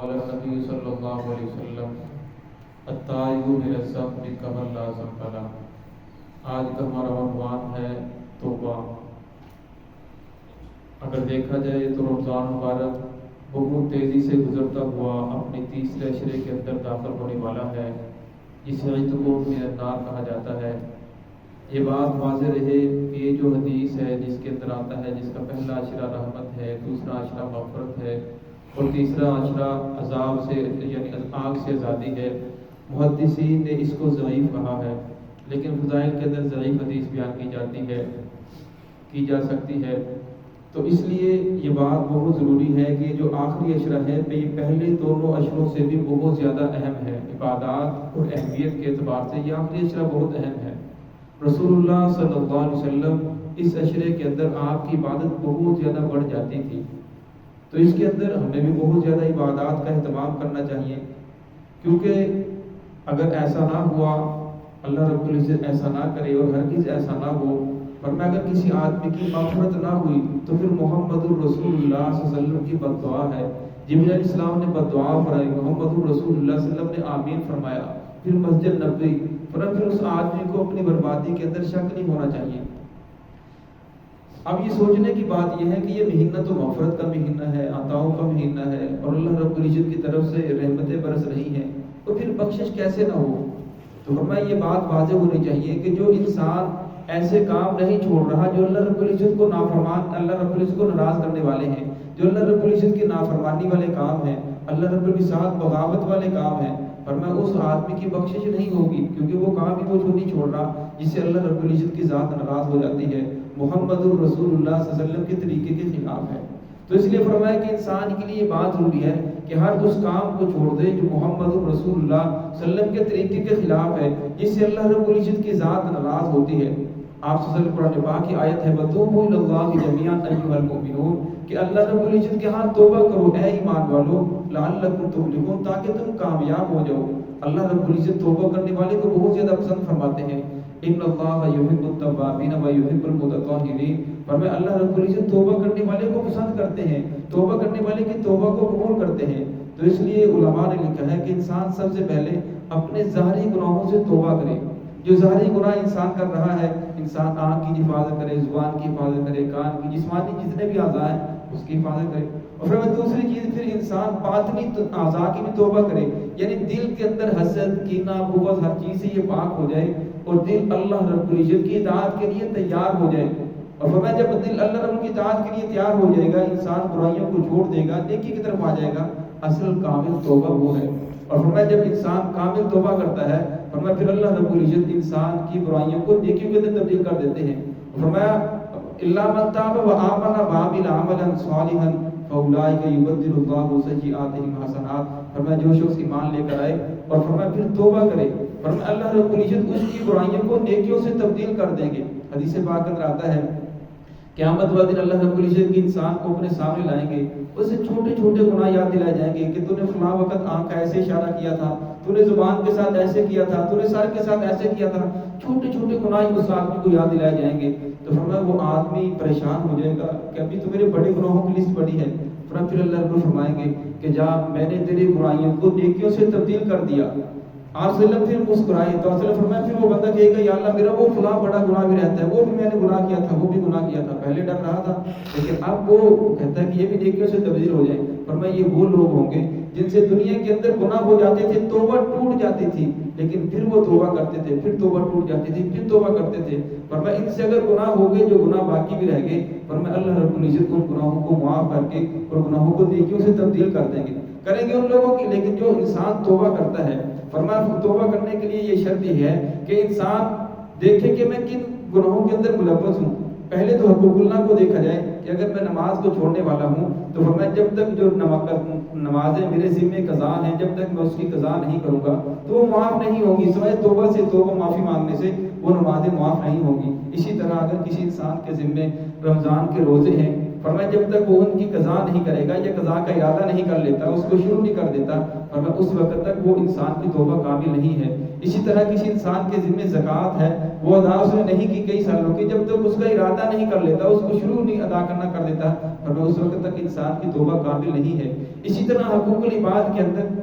قال النبی صلی اللہ علیہ وسلم التائب من الذنب کمن لا ذنب له۔ آج کا ہمارا عنوان ہے توبہ۔ اگر دیکھا جائے تو رمضان مبارک بہت تیزی سے گزرتا ہوا اپنے تیسرے عشرے کے اندر داخل ہونے والا ہے، جسے عتق من النار کہا جاتا ہے۔ یہ بات واضح رہے کہ یہ جو حدیث ہے جس کے اندر آتا ہے جس کا پہلا عشرہ رحمت ہے، دوسرا عشرہ مغفرت ہے اور تیسرا عشرہ عذاب سے یعنی آگ سے آزادی ہے، محدثین نے اس کو ضعیف کہا ہے، لیکن فضائل کے اندر ضعیف حدیث بیان کی جا سکتی ہے۔ تو اس لیے یہ بات بہت ضروری ہے کہ جو آخری عشرہ ہے یہ پہلے دونوں عشروں سے بھی بہت زیادہ اہم ہے، عبادات اور اہمیت کے اعتبار سے یہ آخری عشرہ بہت اہم ہے۔ رسول اللہ صلی اللہ علیہ وسلم اس عشرے کے اندر آپ کی عبادت بہت زیادہ بڑھ جاتی تھی، تو اس کے اندر ہمیں بھی بہت زیادہ عبادات کا اہتمام کرنا چاہیے، کیونکہ اگر ایسا نہ ہوا، اللہ رب العزت ایسا نہ کرے اور ہرگز ایسا نہ ہو، ورنہ اگر کسی آدمی کی مغفرت نہ ہوئی تو پھر محمد الرسول اللہ صلی اللہ علیہ وسلم کی بد دعا ہے۔ جبرائیل علیہ السلام نے بد دعا فرمائی، محمد الرسول اللہ صلی اللہ علیہ وسلم نے آمین فرمایا، پھر مسجد نبوی، پھر اس آدمی کو اپنی بربادی کے اندر شک نہیں ہونا چاہیے۔ اب یہ سوچنے کی بات یہ ہے کہ یہ مہینہ تو مغفرت کا مہینہ ہے، عطاؤں کا مہینہ ہے اور اللہ رب العزت کی طرف سے رحمتیں برس رہی ہیں، تو پھر بخشش کیسے نہ ہو؟ تو ہمیں یہ بات واضح ہونی چاہیے کہ جو انسان ایسے کام نہیں چھوڑ رہا جو اللہ رب العزت کو نافرمان، اللہ رب العزت کو ناراض کرنے والے ہیں، جو اللہ رب العزت کی نافرمانی والے کام ہیں، اللہ رب العزت بغاوت والے کام ہیں، فرمایا اس آدمی کی بخشش نہیں ہوگی، کیونکہ وہ کام ہی وہ جو نہیں چھوڑ رہا جس سے اللہ رب العزت کی ذات ناراض ہو جاتی ہے، محمد الرسول اللہ صلی اللہ علیہ وسلم کے طریقے کے خلاف ہے۔ تو اس لیے فرمایا کہ انسان کے لیے یہ بات ضروری ہے کہ ہر اس کام کو چھوڑ دے جو محمد الرسول اللہ صلی اللہ علیہ وسلم کے طریقے کے خلاف ہے، جس سے اللہ رب العزت کی ذات ناراض ہوتی ہے۔ آپ صلی اللہ علیہ وسلم قرآن پاک کی آیت ہے وَتُوبُوا إِلَى اللَّهِ جَمِيعًا أَيُّهَا الْمُؤْمِنُونَ کہ اللہ رب العزت کے ہاں توبہ کرو اے ایمان والو لعلکم تفلحون تاکہ تم کامیاب ہو جاؤ۔ اللہ رب العزت توبہ کرنے والے کو بہت زیادہ پسند فرماتے ہیں، ان اللہ یحب التوابین ویحب المتطہرین، فرمایا اللہ رب العزت توبہ کرنے والے کو پسند کرتے ہیں، توبہ کرنے والے کی توبہ کو قبول کرتے ہیں۔ تو اس لیے علماء نے لکھا ہے کہ انسان سب سے پہلے اپنے ظاہری گناہوں سے توبہ کرے۔ جو ظاہری گناہ انسان کر رہا ہے، انسان آنکھ کی حفاظت کرے، زبان کی حفاظت کرے، کان کی، جسمانی جتنے بھی اعضاء ہیں اس کی حفاظت کرے، اور پھر دوسری چیز پھر انسان باطنی اعضاء کی بھی توبہ کرے، یعنی دل کے اندر حسد، کینہ، بغض ہر چیز سے یہ پاک ہو جائے اور دل اللہ رب العزت کی اطاعت کے لیے تیار ہو جائے۔ اور فرمایا جب دل اللہ رب کی اطاعت کے لیے تیار ہو جائے گا، انسان برائیوں کو چھوڑ دے گا، نیکی کی طرف آ جائے گا، اصل کامل توبہ وہ ہے۔ اور فرمایا جب انسان کامل توبہ کرتا ہے، فرمایا پھر اللہ رب العزت انسان کی برائیوں کو نیکیوں کے اندر تبدیل کر دیتے ہیں۔ فرمایا الا من تاب وآمن وعمل عملا صالحا فاولئک یبدل اللہ سیئاتہم حسنات، فرمایا جو شخص ایمان لے کر آئے اور فرمایا پھر توبہ کرے، فرمایا اللہ رب العزت اس کی برائیوں کو نیکیوں سے تبدیل کر دیں گے۔ حدیث پاک اندر آتا ہے قیامت والے دن اللہ رب العزت کی انسان کو اپنے سامنے لائیں گے، اسے چھوٹے چھوٹے گناہ یاد دلائے جائیں گے کہ تو نے فلاں وقت آنکھ کا ایسے اشارہ کیا تھا، تو نے زبان کے ساتھ ایسے کیا تھا، تو نے سر کے ساتھ ایسے کیا تھا، چھوٹے چھوٹے گناہ اس آدمی کو یاد دلائے جائیں گے۔ تو فرمایا وہ آدمی پریشان ہو جائے گا کہ ابھی تو میرے بڑے گناہوں کی لسٹ بڑی ہے، پھر اللہ رب فرمائیں گے کہ جا میں نے تیری برائیوں کو نیکیوں سے تبدیل کر دیا۔ آپ صلی اللہ علیہ وسلم پھر مسکرائے تو صلی اللہ فرمایا پھر وہ بندہ کہے گا یا اللہ میرا وہ فلاں بڑا گناہ بھی رہتا ہے، وہ بھی میں نے گناہ کیا تھا، وہ بھی گناہ کیا تھا، پہلے ڈر رہا تھا لیکن اب وہ کہتا ہے کہ یہ بھی نیکیوں سے تبدیل ہو جائے۔ فرمایا یہ وہ لوگ ہوں گے جن سے دنیا کے اندر گناہ ہو جاتے تھے، توبہ ٹوٹ جاتی تھی، لیکن پھر وہ توبہ کرتے تھے، پھر توبہ ٹوٹ جاتی تھی، پھر توبہ کرتے تھے۔ فرمایا ان سے اگر گناہ ہو گئے جو گناہ باقی بھی رہ گئے، فرمایا اللہ رب العزت ان گناہوں کو معاف کر کے اور گناہوں کو نیکیوں سے تبدیل کر دیں گے، کریں گے ان لوگوں کی۔ لیکن جو انسان توبہ کرتا ہے، فرمایا توبہ کرنے کے لیے یہ شرط یہ ہے کہ انسان دیکھے کہ میں کن گناہوں کے اندر ملوث ہوں۔ پہلے تو حقوق اللہ کو دیکھا جائے کہ اگر میں نماز کو چھوڑنے والا ہوں تو فرمایا جب تک جو نمازیں میرے ذمہ قضا ہیں، جب تک میں اس کی قضا نہیں کروں گا تو وہ معاف نہیں ہوگی، سوائے توبہ سے، توبہ معافی مانگنے سے وہ نمازیں معاف نہیں ہوگی۔ اسی طرح اگر کسی انسان کے ذمہ رمضان کے روزے ہیں فرمایا جب تک وہ ان کی قضا نہیں کرے گا یا قضا کا ارادہ نہیں کر لیتا، اس کو شروع نہیں کر دیتا، فرمایا اس وقت تک وہ انسان کی توبہ قابل نہیں ہے۔ اسی طرح کسی انسان کے ذمہ زکوٰۃ ہے، وہ ادا اس نے نہیں کی کئی سالوں کی، جب تک اس کا ارادہ نہیں کر لیتا، اس کو شروع نہیں ادا کرنا کر دیتا، فرمایا اس وقت تک انسان کی توبہ قابل نہیں ہے۔ اسی طرح حقوق العباد کے اندر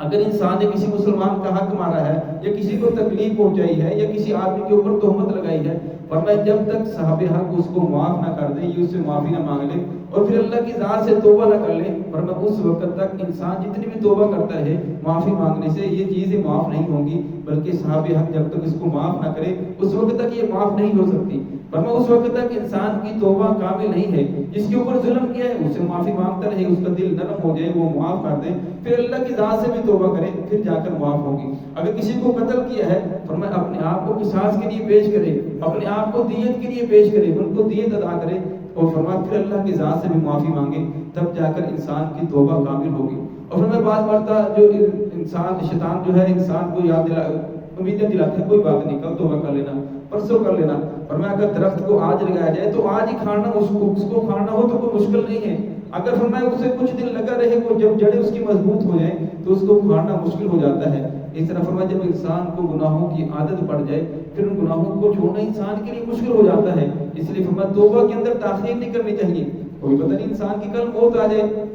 اگر انسان نے کسی مسلمان کا حق مارا ہے یا کسی کو تکلیف پہنچائی ہے یا کسی آدمی کے اوپر تہمت لگائی ہے، فرمایا جب تک صاحب حق اس کو معاف نہ کر دے، یہ اس سے معافی نہ مانگ لے اور پھر اللہ کی ذات سے توبہ نہ کر لے، فرمایا اس وقت تک انسان جتنی بھی توبہ کرتا ہے معافی مانگنے سے یہ چیزیں معاف نہیں ہوں گی، بلکہ صاحب حق جب تک اس کو معاف نہ کرے اس وقت تک یہ معاف نہیں ہو سکتی۔ فرمایا اس وقت تک انسان کی توبہ کامل نہیں ہے۔ جس کے اوپر ظلم کیا ہے اسے معافی مانگتا رہے، اس کا دل نرم ہو جائے، وہ معاف کر دے، پھر اللہ کی ذات سے بھی توبہ کرے، پھر جا کر معاف ہوگی۔ اگر کسی کو قتل کیا ہے، فرمایا اپنے آپ کو قصاص کے لیے پیش کرے، اپنے آپ کو دیت کے لیے پیش کرے، ان کو دیت ادا کرے، اور فرمایا پھر اللہ کی ذات سے بھی معافی مانگے، تب جا کر انسان کی توبہ کامل ہوگی۔ اور فرمایا بعض مرتبہ جو انسان شیطان جو ہے انسان کو یاد امیدیں دلاتے ہیں، کوئی بات نہیں، کل توبہ کر لینا، پرسوں کر لینا۔ فرمایا اگر درخت کو آج لگایا جائے تو آج ہی کھانا، اس کو کھانا ہو تو کوئی مشکل نہیں ہے۔ اگر فرمایا اسے کچھ دن لگا رہے، وہ جب جڑیں اس کی مضبوط ہو جائیں تو اس کو کھانا مشکل ہو جاتا ہے۔ اس طرح فرمایا جب انسان کو گناہوں کی عادت پڑ جائے پھر ان گناہوں کو چھوڑنا انسان کے لیے مشکل ہو جاتا ہے۔ اس لیے فرمایا توبہ کے اندر تاخیر نہیں کرنی چاہیے، کوئی پتہ نہیں انسان کی کل موت آ جائے۔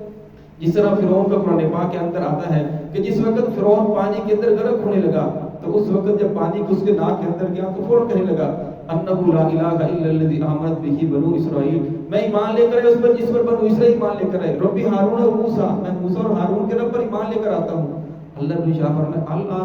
جس طرح فرعون کا قرآن پاک کے اندر آتا ہے کہ جس وقت فرعون پانی کے اندر غرق ہونے لگا تو اس وقت جب پانی اس کے ناک کے اندر گیا تو فوراً کہنے لگا انہ لا الہ الا الذی آمنت بہ بنو اسرائیل، میں ایمان لے کر آیا اس پر جس پر بنو اسرائیل ایمان لے کر آئے، رب ہارون و موسیٰ، میں موسیٰ اور ہارون کے رب پر ایمان لے کر آتا ہوں۔ اللہ رب شاہ فرمائے اللہ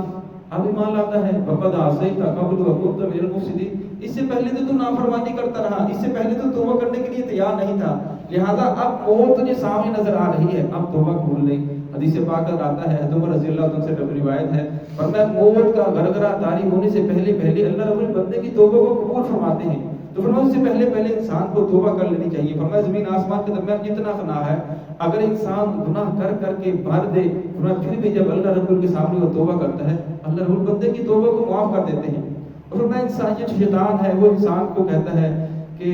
اب ایمان لاتا ہے، وقد عصیت قبل وکنت من المفسدین، اس سے پہلے تو نافرمانی کرتا رہا، اس سے پہلے تو توبہ کرنے کے لیے تیار نہیں تھا، لہذا اب موت تجھے سامنے نظر آ رہی ہے، اب توبہ قبول نہیں۔ حدیث پاک آتا ہے، حضرت عمر رضی اللہ عنہ سے روایت ہے، فرمایا موت کا غرغرہ طاری ہونے سے پہلے اللہ رب البندے کی توبہ کو قبول فرماتے ہیں، تو فرمایا اس سے پہلے انسان کو توبہ کر لینی چاہیے۔ فرمایا زمین آسمان کے درمیان جتنا فنا ہے اگر انسان گناہ کر کے بھر دے، فرمایا پھر بھی جب اللہ رب ال کے سامنے وہ توبہ کرتا ہے اللہ رب البندے کی توبہ کو معاف کر دیتے ہیں۔ اور فرمایا انسان یہ شیطان ہے وہ انسان کو کہتا ہے کہ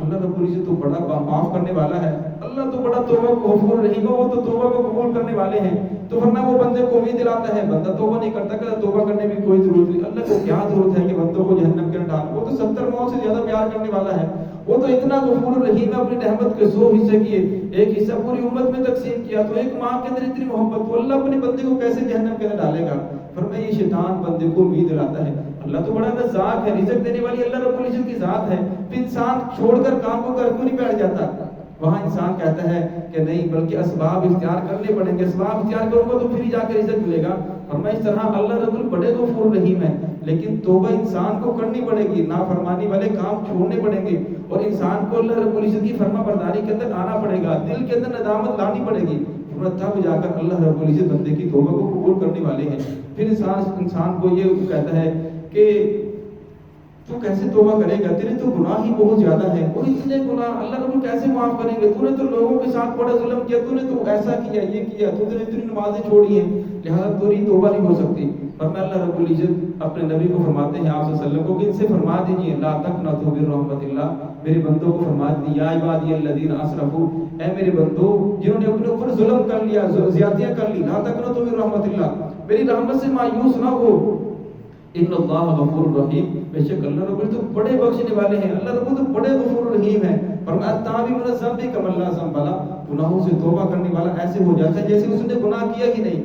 اللہ رب العزت تو بڑا معاف کرنے والا ہے، اللہ تو بڑا توبہ کو غفور رحیم ہے، وہ تو توبہ کو قبول کرنے والے ہیں، تو فرمایا وہ بندے کو امید دلاتا ہے، بندہ توبہ نہیں کرتا کہ توبہ کرنے میں کوئی ضرورت نہیں، اللہ کو کیا ضرورت ہے کہ بندوں کو جہنم کے اندر ڈال، وہ تو 70 موت سے زیادہ پیار کرنے والا ہے، وہ تو اتنا غفور رحیم ہے، اپنی رحمت کے 100 حصے کیے، ایک حصہ پوری امت میں تقسیم کیا، تو ایک ماں کے اندر اتنی محبت، تو اللہ اپنے بندے کو کیسے جہنم کے اندر ڈالے گا؟ فرمایا یہ شیطان بندے کو امید دلاتا ہے، اللہ تو بڑا رزاق ہے، رزق دینے والی اللہ رب العزت کی ذات ہے، پھر انسان چھوڑ کر کام کو کر کیوں نہیں بیٹھ جاتا؟ وہاں انسان کہتا ہے کہ نہیں بلکہ اسباب اختیار کرنے پڑیں گے، اسباب اختیار کروں گا تو پھر ہی جا کے رزق ملے گا۔ فرمایا اس طرح اللہ رب ال بڑے غفور رحیم ہے، لیکن توبہ انسان کو کرنی پڑے گی، نافرمانی والے کام چھوڑنے پڑیں گے، اور انسان کو اللہ رب العزت کی فرما برداری کے اندر آنا پڑے گا، دل کے اندر ندامت لانی پڑے گی، تب جا کر اللہ رب العزت بندے کی توبہ کو قبول کرنے والے ہیں۔ پھر انسان کو یہ کہتا ہے کہ تو کیسے توبہ کرے گا، تیرے تو گناہ ہی بہت زیادہ ہے، اور اتنے گناہ اللہ رب کیسے معاف کریں گے، تو نے تو لوگوں کے ساتھ بڑا ظلم کیا، تو نے تو ایسا کیا، یہ کیا، تو نے اتنی نمازیں چھوڑی ہیں، لہذا تیری توبہ نہیں ہو سکتی۔ فرمایا اللہ رب العزت اپنے نبی کو فرماتے ہیں آپ صلی اللہ علیہ وسلم کو کہ ان سے فرما دیجیے لا تقنطوا من رحمت اللہ، میرے بندوں کو فرما دیجیے یا عبادی الذین اسرفوا، اے میرے بندوں جنہوں نے اپنے اوپر ظلم کر لیا، زیادتیاں کر لی، لا تقنطوا من رحمت اللہ، میری رحمت سے مایوس نہ ہو، ان اللہ غفور رحیم، بے شک اللہ رب تو بڑے بخشنے والے ہیں، اللہ رب تو بڑے غفور رحیم ہیں۔ فرمایا تابی من الذنب کما لا ذنب له، گناہوں سے توبہ کرنے والا ایسے ہو جاتا ہے جیسے اس نے گناہ کیا ہی نہیں۔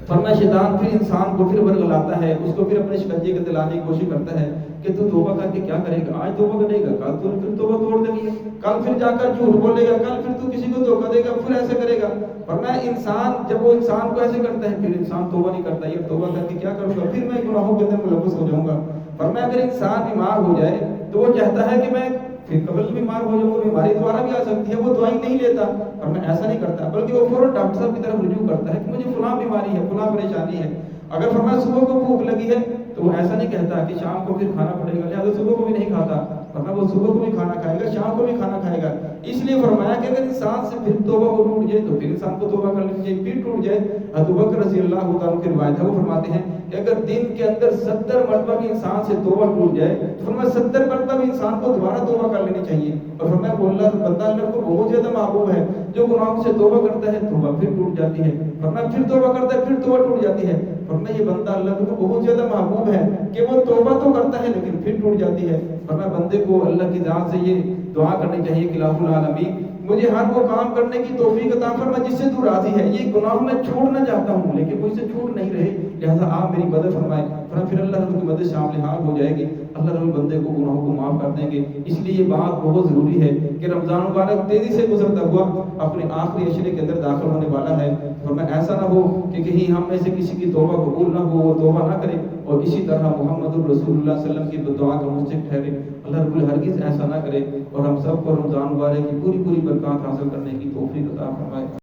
فرمایا شیطان پھر انسان کو پھر ورگلاتا ہے، اس کو پھر اپنے شکنجے کے دلانے کی کوشش کرتا ہے کہ تو توبہ کر کے کیا کرے گا، آج توبہ کرے گا، کل تو پھر توبہ توڑ دے گی، کل پھر جا کر جھوٹ بولے گا، کل پھر تو کسی کو دھوکہ دے گا، پھر ایسے کرے گا۔ فرمایا انسان جب وہ انسان کو ایسے کرتا ہے پھر انسان توبہ نہیں کرتا، یہ توبہ کر کے کیا کروں گا، پھر میں گناہوں کے اندر ملوث ہو جاؤں گا۔ فرمایا اگر انسان بیمار ہو جائے تو وہ چاہتا ہے کہ میں پھر قبل بیمار ہو جاؤں گا، بیماری دوبارہ بھی آ سکتی ہے، وہ دوائی نہیں لیتا، اور میں ایسا نہیں کرتا بلکہ وہ فوراً ڈاکٹر صاحب کی طرف رجوع کرتا ہے کہ مجھے فلاں بیماری ہے، فلاں پریشانی ہے۔ اگر فرمایا صبح کو بھوک لگی ہے تو وہ ایسا نہیں کہتا کہ شام کو پھر کھانا پڑے گا، لہٰذا صبح کو بھی نہیں کھاتا، فرمایا وہ صبح کو بھی کھانا کھائے گا، شام کو بھی کھانا کھائے گا۔ اس لیے فرمایا کہ اگر انسان سے پھر توبہ کو ٹوٹ جائے تو پھر انسان کو توبہ کر لینی چاہیے، پھر ٹوٹ جائے۔ ابو بکر رضی اللہ عنہ کی روایت ہے، وہ فرماتے ہیں کہ اگر دن کے اندر 70 مرتبہ بھی انسان سے توبہ ٹوٹ جائے تو فرمایا 70 مرتبہ بھی انسان کو دوبارہ توبہ کر لینی چاہیے. اور فرمایا وہ بندہ اللہ کو بہت زیادہ محبوب ہے جو گناہوں سے توبہ کرتا ہے توبہ پھر ٹوٹ جاتی ہے. فرمایا پھر توبہ کرتا ہے پھر توبہ ٹوٹ جاتی ہے. فرمایا یہ بندہ اللہ کو بہت زیادہ محبوب ہے کہ وہ توبہ تو کرتا ہے لیکن پھر ٹوٹ جاتی ہے. فرمایا بندے کو اللہ کی ذات سے یہ دعا کرنی چاہیے کہ الہ العالمین مجھے ہر وہ کام کرنے کی توفیق عطا فرما جس سے تو راضی ہے. یہ گناہ میں چھوڑنا چاہتا ہوں لیکن مجھ سے چھوٹ نہیں رہے, لہذا آپ میری مدد فرمائیں. پھر اللہ رب کی مدد شامل حال ہو جائے گی, اللہ رب بندے کو گناہوں کو معاف کر دیں گے. اس لیے یہ بات بہت ضروری ہے کہ رمضان مبارک تیزی سے گزرتا ہوا اپنے آخری عشرے کے اندر داخل ہونے والا ہے. فرمایا ایسا نہ ہو کہ کہیں ہم میں سے کسی کی توبہ قبول نہ ہو, وہ توبہ نہ کرے اور اسی طرح محمد الرسول اللہ صلی اللہ علیہ وسلم کی دعا کا مستحق ٹھہرے. اللہ رب ہرگز ایسا نہ کرے اور ہم سب کو رمضان مبارک کی پوری برکات حاصل کرنے کی توفیق عطا فرمائے.